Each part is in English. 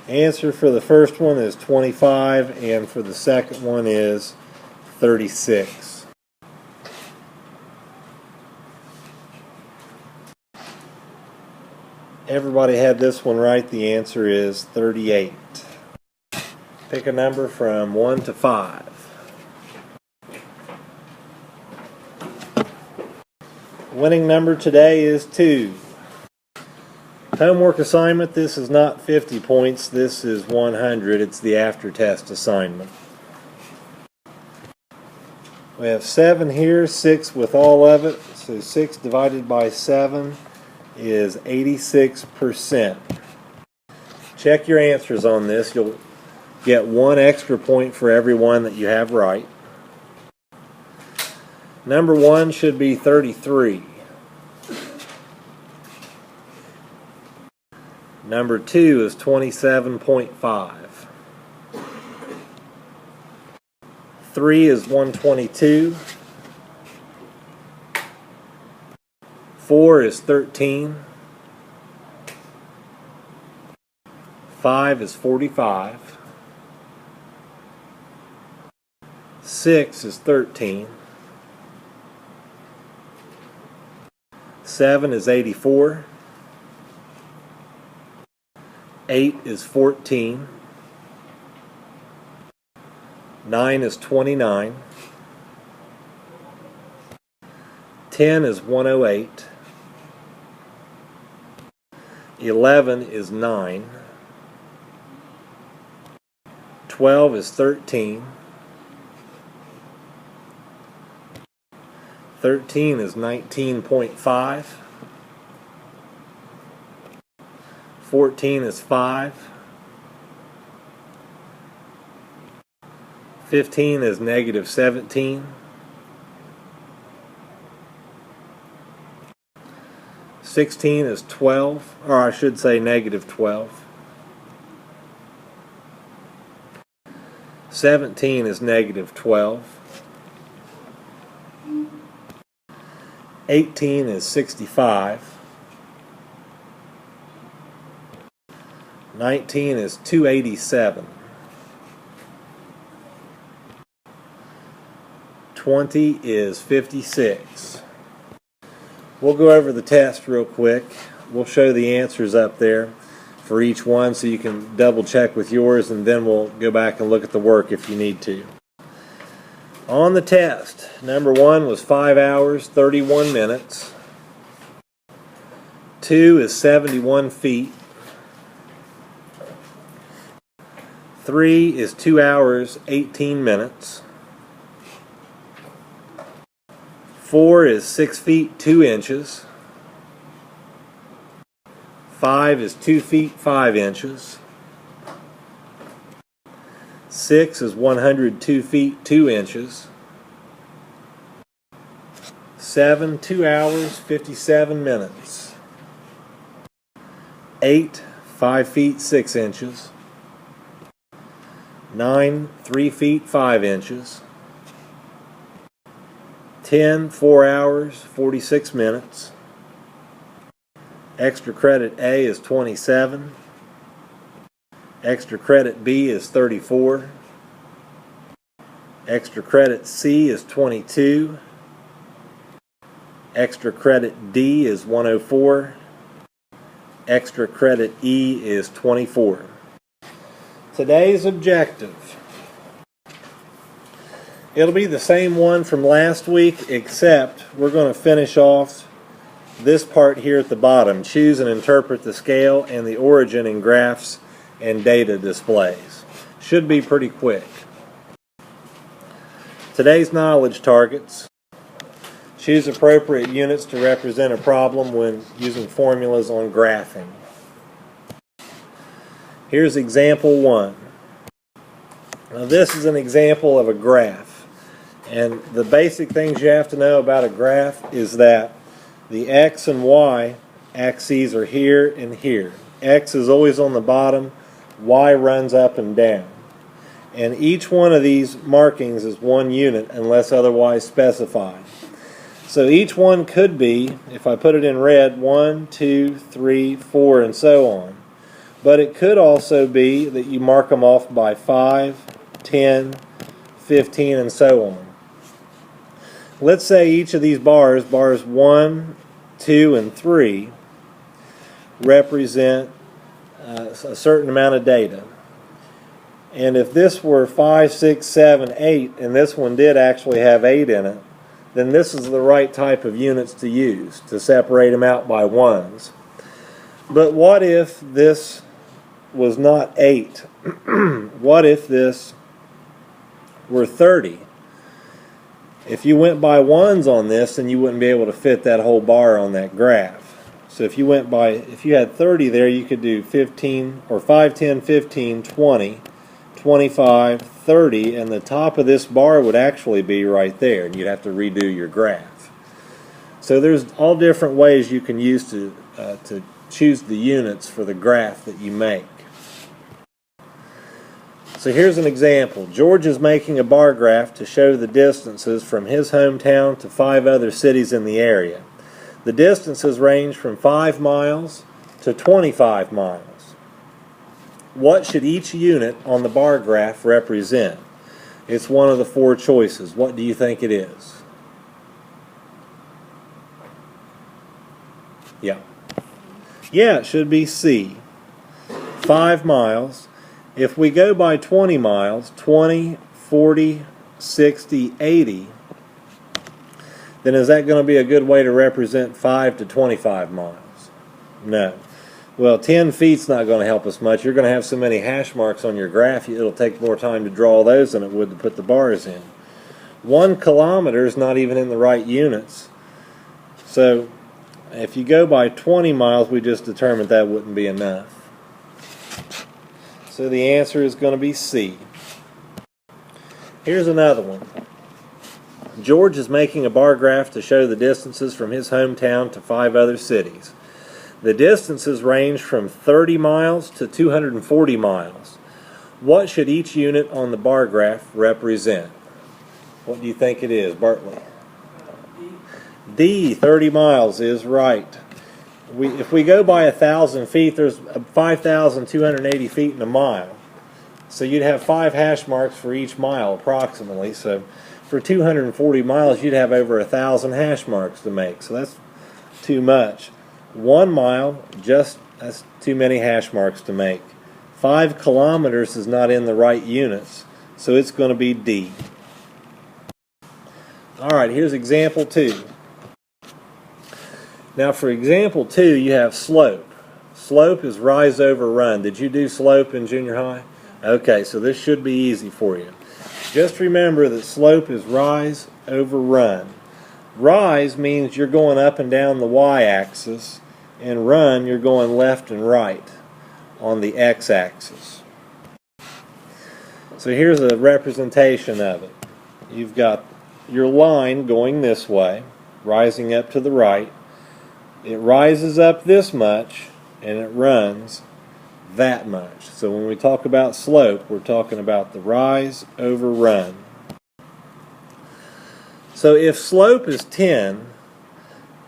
Answer for the first one is 25, and for the second one is 36. Everybody had this one right. The answer is 38. Pick a number from 1 to 5. Winning number today is 2. Homework assignment, this is not 50 points, this is 100. It's the after-test assignment. We have 7 here, 6 with all of it, so 6 divided by 7 is 86%. Check your answers on this. You'll get 1 extra point for every one that you have right. Number 1 should be 33. Number 2 is 27.5. 3 is 122. 4 is 13. 5 is 45. 6 is 13. 7 is 84. 8 is 14. 9 is 29. 10 is 108. 11 is 9. 12 is 13. 13 is 19.5. 14 is 5. 15 is negative 17. 16 is 12, or I should say negative 12. 17 is negative 12. 18 is 65. 19 is 287. 20 is 56. We'll go over the test real quick. We'll show the answers up there for each one so you can double check with yours, and then we'll go back and look at the work if you need to. On the test, number 1 was 5 hours, 31 minutes. 2 is 71 feet. 3 is 2 hours, 18 minutes. 4 is 6 feet, 2 inches. 5 is 2 feet, 5 inches. 6 is 102 feet, 2 inches. 7, 2 hours, 57 minutes. 8, 5 feet, 6 inches. 9, 3 feet, 5 inches. 10, 4 hours, 46 minutes. Extra credit A is 27. Extra credit B is 34. Extra credit C is 22. Extra credit D is 104. Extra credit E is 24. Today's objective. It'll be the same one from last week, except we're going to finish off this part here at the bottom. Choose and interpret the scale and the origin in graphs and data displays. Should be pretty quick. Today's knowledge targets. Choose appropriate units to represent a problem when using formulas on graphing. Here's example 1. Now this is an example of a graph. And the basic things you have to know about a graph is that the X and Y axes are here and here. X is always on the bottom, Y runs up and down. And each one of these markings is 1 unit unless otherwise specified. So each one could be, if I put it in red, 1, 2, 3, 4, and so on. But it could also be that you mark them off by 5, 10, 15, and so on. Let's say each of these bars 1, 2, and 3, represent a certain amount of data. And if this were 5, 6, 7, 8, and this one did actually have 8 in it, then this is the right type of units to use to separate them out by ones. But what if this was not 8? What if this were 30? If you went by ones on this, then you wouldn't be able to fit that whole bar on that graph. So if you had 30 there, you could do 15 or 5, 10, 15, 20, 25, 30, and the top of this bar would actually be right there, and you'd have to redo your graph. So there's all different ways you can use to choose the units for the graph that you make. So here's an example. George is making a bar graph to show the distances from his hometown to 5 other cities in the area. The distances range from 5 miles to 25 miles. What should each unit on the bar graph represent? It's one of the 4 choices. What do you think it is? Yeah. Yeah, it should be C. 5 miles. If we go by 20 miles, 20, 40, 60, 80, then is that going to be a good way to represent 5 to 25 miles? No. Well, 10 feet's not going to help us much. You're going to have so many hash marks on your graph, it'll take more time to draw those than it would to put the bars in. 1 kilometer is not even in the right units. So if you go by 20 miles, we just determined that wouldn't be enough. So the answer is going to be C. Here's another one. George is making a bar graph to show the distances from his hometown to 5 other cities. The distances range from 30 miles to 240 miles. What should each unit on the bar graph represent? What do you think it is, Bartley? D, 30 miles is right. If we go by 1,000 feet, there's 5,280 feet in a mile. So you'd have 5 hash marks for each mile approximately. So for 240 miles, you'd have over 1,000 hash marks to make. So that's too much. 1 mile, that's too many hash marks to make. 5 kilometers is not in the right units, so it's going to be D. Alright, here's example 2. Now for example 2, you have slope. Slope is rise over run. Did you do slope in junior high? Okay, so this should be easy for you. Just remember that slope is rise over run. Rise means you're going up and down the y-axis, and run, you're going left and right on the x-axis. So here's a representation of it. You've got your line going this way, rising up to the right. It rises up this much, and it runs that much. So when we talk about slope, we're talking about the rise over run. So if slope is 10,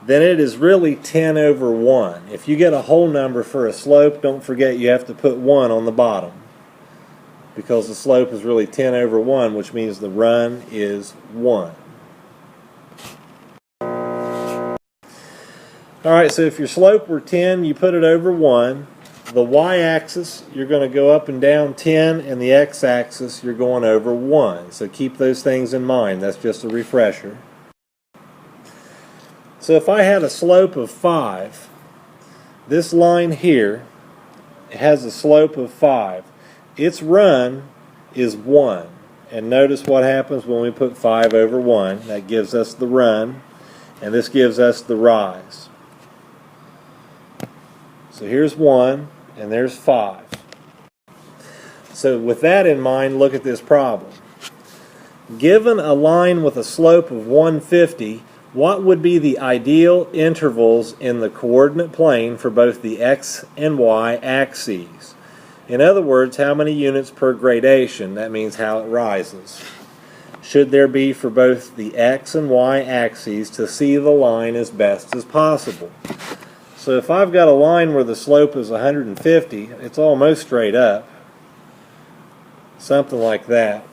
then it is really 10 over 1. If you get a whole number for a slope, don't forget you have to put 1 on the bottom, because the slope is really 10 over 1, which means the run is 1. Alright, so if your slope were 10, you put it over 1. The y-axis, you're going to go up and down 10, and the x-axis, you're going over 1. So keep those things in mind. That's just a refresher. So if I had a slope of 5, this line here has a slope of 5. Its run is 1. And notice what happens when we put 5 over 1. That gives us the run, and this gives us the rise. So here's 1, and there's 5. So with that in mind, look at this problem. Given a line with a slope of 150, what would be the ideal intervals in the coordinate plane for both the x and y axes? In other words, how many units per gradation? That means how it rises. Should there be for both the x and y axes to see the line as best as possible? So if I've got a line where the slope is 150, it's almost straight up. Something like that.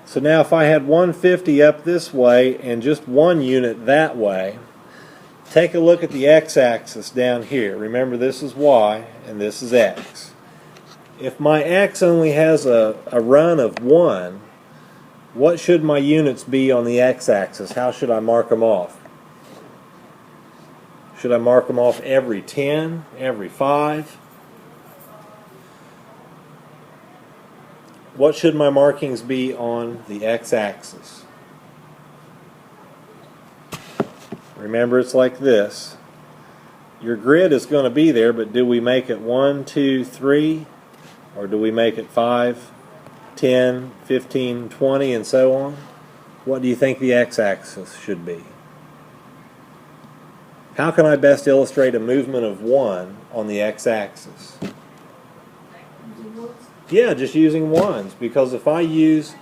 So now if I had 150 up this way and just one unit that way, take a look at the x-axis down here. Remember, this is y and this is x. If my x only has a run of 1, what should my units be on the x-axis? How should I mark them off? Should I mark them off every 10, every 5? What should my markings be on the x-axis? Remember, it's like this. Your grid is going to be there, but do we make it 1, 2, 3? Or do we make it 5, 10, 15, 20, and so on? What do you think the x-axis should be? How can I best illustrate a movement of 1 on the x-axis? Yeah, just using ones. Because if I use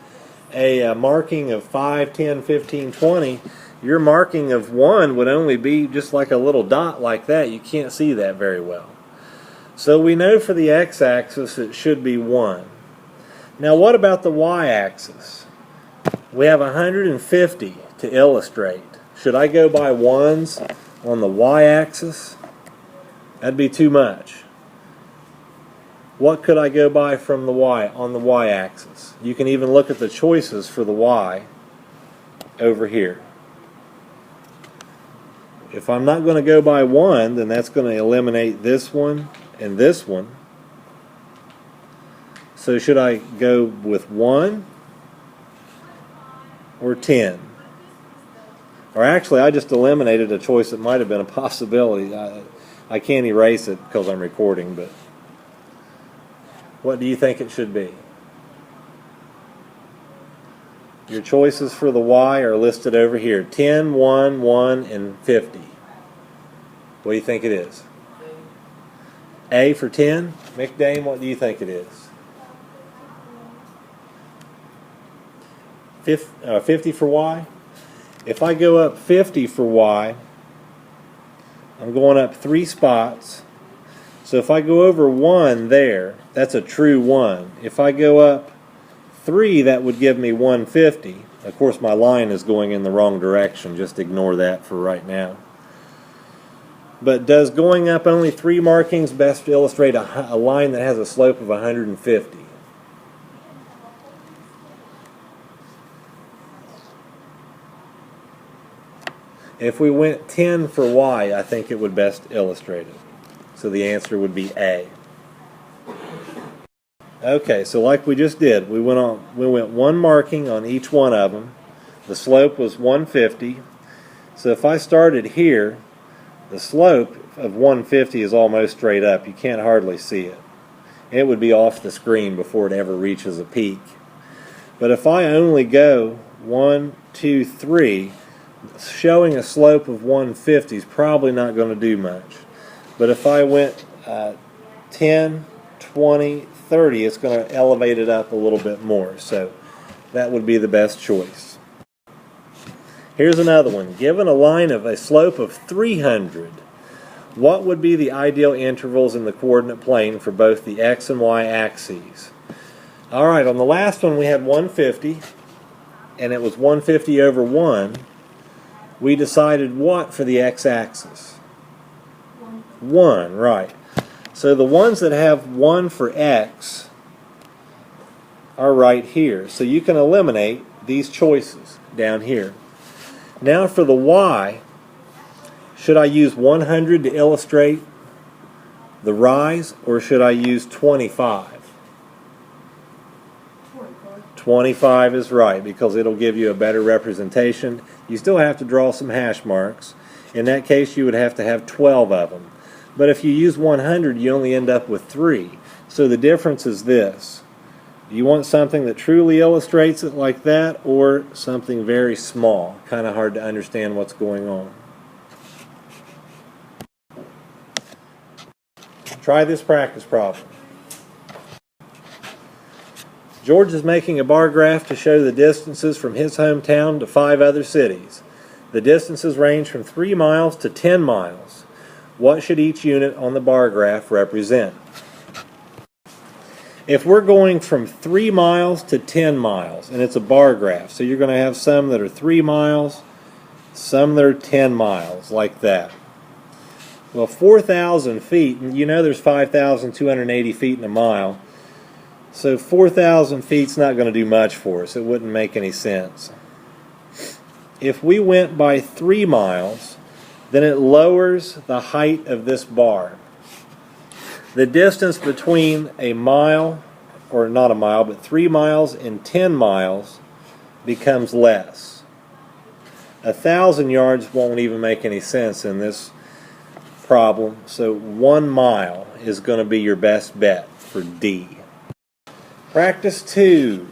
a marking of 5, 10, 15, 20, your marking of 1 would only be just like a little dot like that. You can't see that very well. So we know for the x-axis it should be 1. Now what about the y-axis? We have 150 to illustrate. Should I go by ones on the y-axis? That'd be too much. What could I go by from the y on the y-axis? You can even look at the choices for the y over here. If I'm not going to go by 1, then that's going to eliminate this one and this one. So should I go with 1 or 10? Or actually, I just eliminated a choice that might have been a possibility. I can't erase it because I'm recording, but what do you think it should be? Your choices for the y are listed over here. 10, 1, 1, and 50. What do you think it is? A for 10? McDane, what do you think it is? 50 for y? If I go up 50 for y, I'm going up 3 spots. So if I go over 1 there, that's a true 1. If I go up 3, that would give me 150. Of course, my line is going in the wrong direction. Just ignore that for right now. But does going up only 3 markings best illustrate a line that has a slope of 150? If we went 10 for y, I think it would best illustrate it. So the answer would be A. Okay, so like we just did, we went 1 marking on each one of them. The slope was 150. So if I started here, the slope of 150 is almost straight up. You can't hardly see it. It would be off the screen before it ever reaches a peak. But if I only go 1, 2, 3, showing a slope of 150 is probably not going to do much. But if I went 10, 20, 30, it's going to elevate it up a little bit more. So that would be the best choice. Here's another one. Given a line of a slope of 300, what would be the ideal intervals in the coordinate plane for both the x and y axes? Alright, on the last one we had 150, and it was 150 over 1. We decided what for the x-axis? 1, right. So the ones that have 1 for x are right here. So you can eliminate these choices down here. Now for the y, should I use 100 to illustrate the rise, or should I use 25? 25 is right, because it'll give you a better representation. You still have to draw some hash marks. In that case, you would have to have 12 of them. But if you use 100, you only end up with 3. So the difference is this. Do you want something that truly illustrates it like that, or something very small? Kind of hard to understand what's going on. Try this practice problem. George is making a bar graph to show the distances from his hometown to 5 other cities. The distances range from 3 miles to 10 miles. What should each unit on the bar graph represent? If we're going from 3 miles to 10 miles, and it's a bar graph, so you're going to have some that are 3 miles, some that are 10 miles, like that. Well, 4,000 feet, and you know there's 5,280 feet in a mile, so 4,000 feet's not going to do much for us. It wouldn't make any sense. If we went by 3 miles, then it lowers the height of this bar. The distance between a mile, or not a mile, but 3 miles and 10 miles becomes less. 1,000 yards won't even make any sense in this problem, so 1 mile is going to be your best bet for D. Practice 2.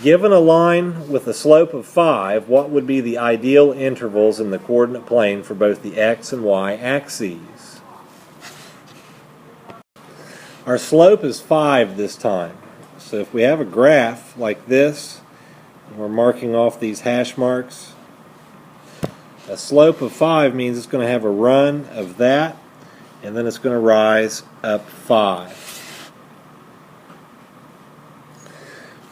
Given a line with a slope of 5, what would be the ideal intervals in the coordinate plane for both the x and y axes? Our slope is 5 this time. So if we have a graph like this, and we're marking off these hash marks, a slope of 5 means it's going to have a run of that, and then it's going to rise up 5.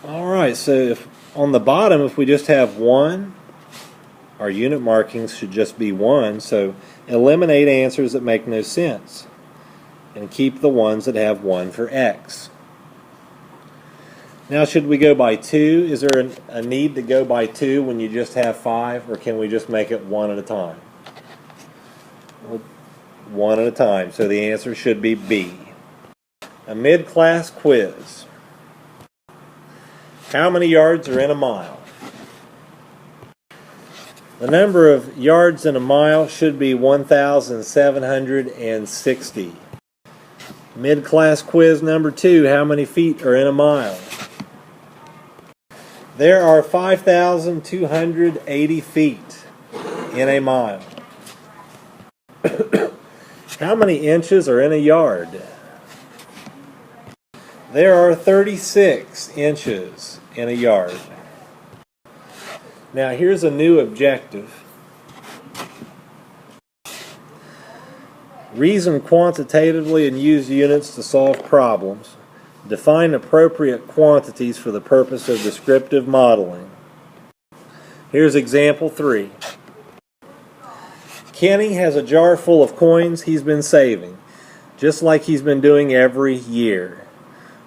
Alright, so if on the bottom, if we just have 1, our unit markings should just be 1, so eliminate answers that make no sense, and keep the ones that have 1 for x. Now, should we go by 2? Is there a need to go by 2 when you just have 5, or can we just make it 1 at a time? Well, 1 at a time, so the answer should be B. A mid-class quiz. How many yards are in a mile? The number of yards in a mile should be 1,760. Mid-class quiz number 2, how many feet are in a mile? There are 5,280 feet in a mile. How many inches are in a yard? There are 36 inches in a yard. Now here's a new objective. Reason quantitatively and use units to solve problems. Define appropriate quantities for the purpose of descriptive modeling. Here's example 3. Kenny has a jar full of coins he's been saving, just like he's been doing every year.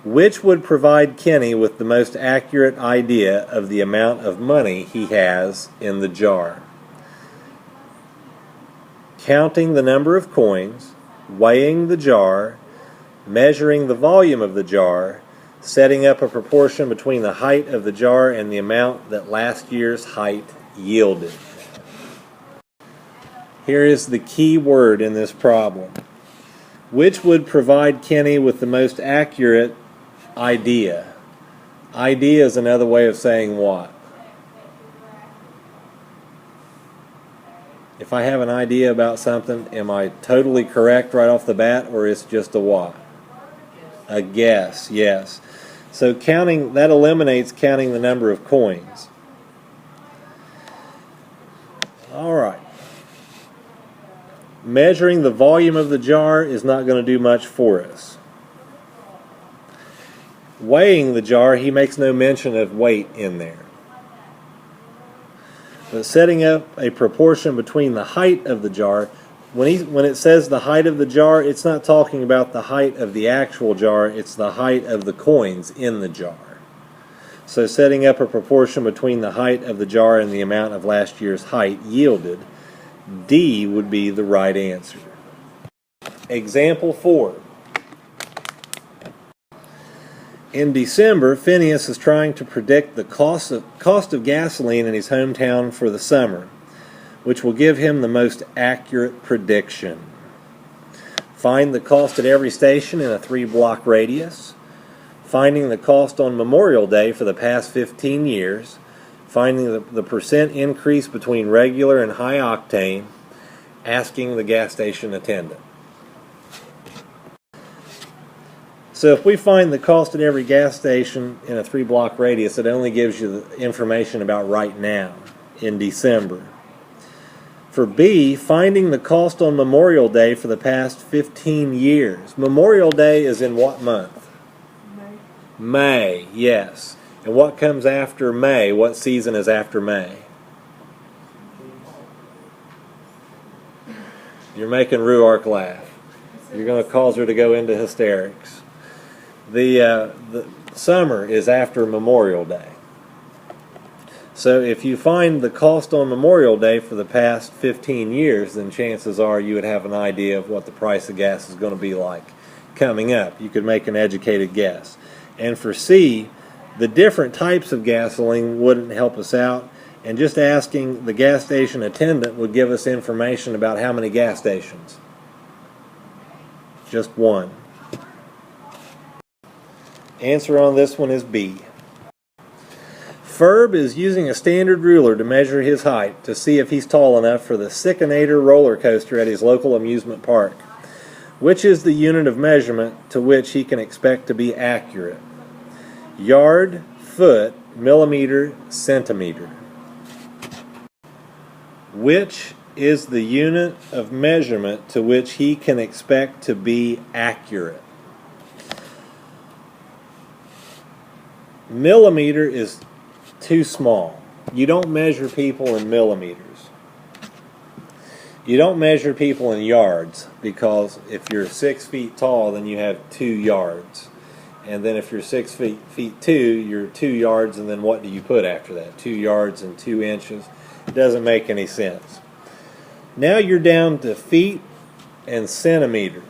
Which would provide Kenny with the most accurate idea of the amount of money he has in the jar? Counting the number of coins, weighing the jar, measuring the volume of the jar, setting up a proportion between the height of the jar and the amount that last year's height yielded. Here is the key word in this problem. Which would provide Kenny with the most accurate idea? Idea is another way of saying what? If I have an idea about something, am I totally correct right off the bat, or is it just a what? A guess, yes. So counting, that eliminates counting the number of coins. All right. Measuring the volume of the jar is not going to do much for us. Weighing the jar, he makes no mention of weight in there. But setting up a proportion between the height of the jar, when it says the height of the jar, it's not talking about the height of the actual jar, it's the height of the coins in the jar. So setting up a proportion between the height of the jar and the amount of last year's height yielded, D would be the right answer. Example 4. In December, Phineas is trying to predict the cost of gasoline in his hometown for the summer, which will give him the most accurate prediction. Find the cost at every station in a 3-block radius. Finding the cost on Memorial Day for the past 15 years. Finding the percent increase between regular and high octane. Asking the gas station attendant. So if we find the cost at every gas station in a 3-block radius, it only gives you the information about right now. in December. For B, finding the cost on Memorial Day for the past 15 years. Memorial Day is in what month? May, yes. And what comes after May? What season is after May? You're making Ruark laugh. You're going to cause her to go into hysterics. The summer is after Memorial Day. So if you find the cost on Memorial Day for the past 15 years, then chances are you would have an idea of what the price of gas is going to be like coming up. You could make an educated guess. And for C, the different types of gasoline wouldn't help us out, and just asking the gas station attendant would give us information about how many gas stations. Just one. Answer on this one is B. Ferb is using a standard ruler to measure his height to see if he's tall enough for the Sickinator roller coaster at his local amusement park. Which is the unit of measurement to which he can expect to be accurate? Yard, foot, millimeter, centimeter. Which is the unit of measurement to which he can expect to be accurate? Millimeter is too small. You don't measure people in millimeters. You don't measure people in yards, because if you're 6 feet tall, then you have 2 yards. And then if you're 6 feet 2, you're 2 yards, and then what do you put after that? 2 yards and 2 inches? It doesn't make any sense. Now you're down to feet and centimeter.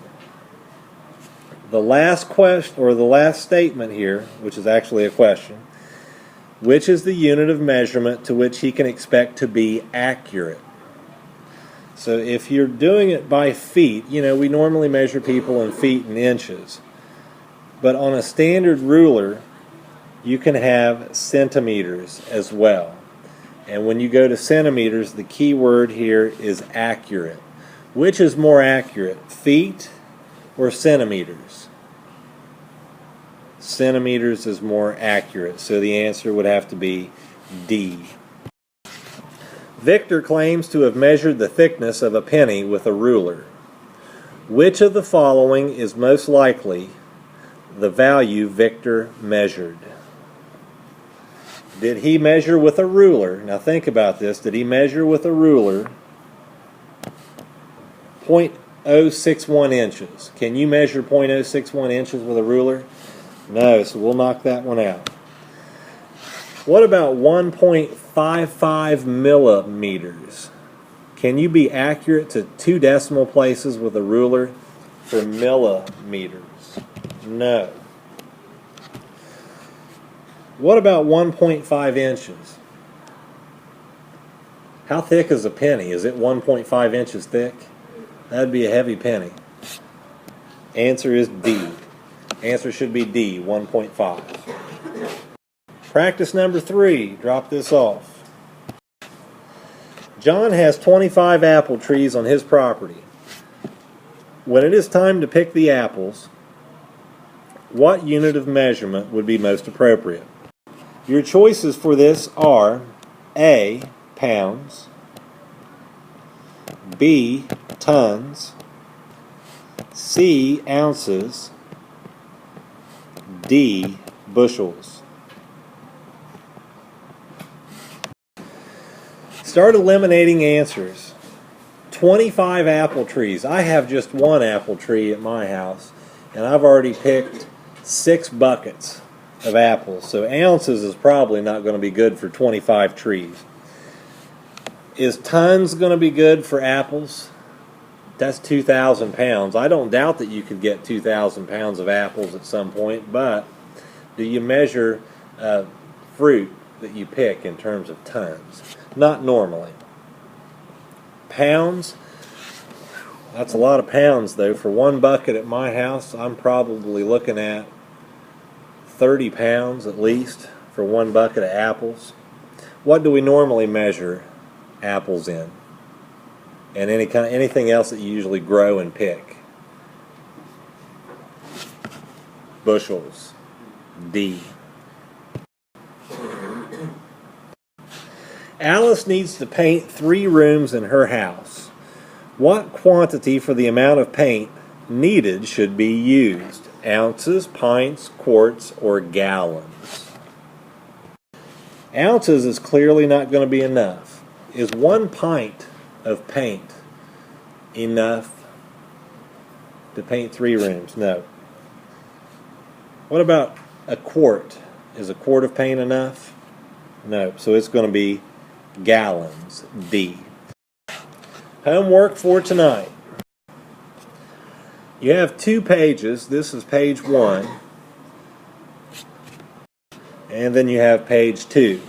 The last question, or the last statement here, which is actually a question, which is the unit of measurement to which he can expect to be accurate? So if you're doing it by feet, we normally measure people in feet and inches. But on a standard ruler, you can have centimeters as well. And when you go to centimeters, the key word here is accurate. Which is more accurate, feet or centimeters? Centimeters is more accurate, so the answer would have to be D. Victor claims to have measured the thickness of a penny with a ruler. Which of the following is most likely the value Victor measured? Did he measure with a ruler? Now think about this. Did he measure with a ruler 0.061 inches? Can you measure 0.061 inches with a ruler? No, so we'll knock that one out. What about 1.55 millimeters? Can you be accurate to 2 decimal places with a ruler for millimeters? No. What about 1.5 inches? How thick is a penny? Is it 1.5 inches thick? That'd be a heavy penny. Answer is D. Answer should be D, 1.5. Practice number 3. Drop this off. John has 25 apple trees on his property. When it is time to pick the apples, what unit of measurement would be most appropriate? Your choices for this are A, pounds, B, tons, C, ounces, D, bushels. Start eliminating answers. 25 apple trees. I have just one apple tree at my house, and I've already picked 6 buckets of apples. So ounces is probably not going to be good for 25 trees. Is tons going to be good for apples? That's 2,000 pounds. I don't doubt that you could get 2,000 pounds of apples at some point, but do you measure fruit that you pick in terms of tons? Not normally. Pounds? That's a lot of pounds, though. For one bucket at my house, I'm probably looking at 30 pounds at least for one bucket of apples. What do we normally measure apples in? And anything else that you usually grow and pick? Bushels. D. Alice needs to paint 3 rooms in her house. What quantity for the amount of paint needed should be used? Ounces, pints, quarts, or gallons? Ounces is clearly not going to be enough. Is 1 pint of paint enough to paint 3 rooms? No. What about a quart? Is a quart of paint enough? No. So it's going to be gallons, D. Homework for tonight. You have 2 pages. This is page 1. And then you have page 2.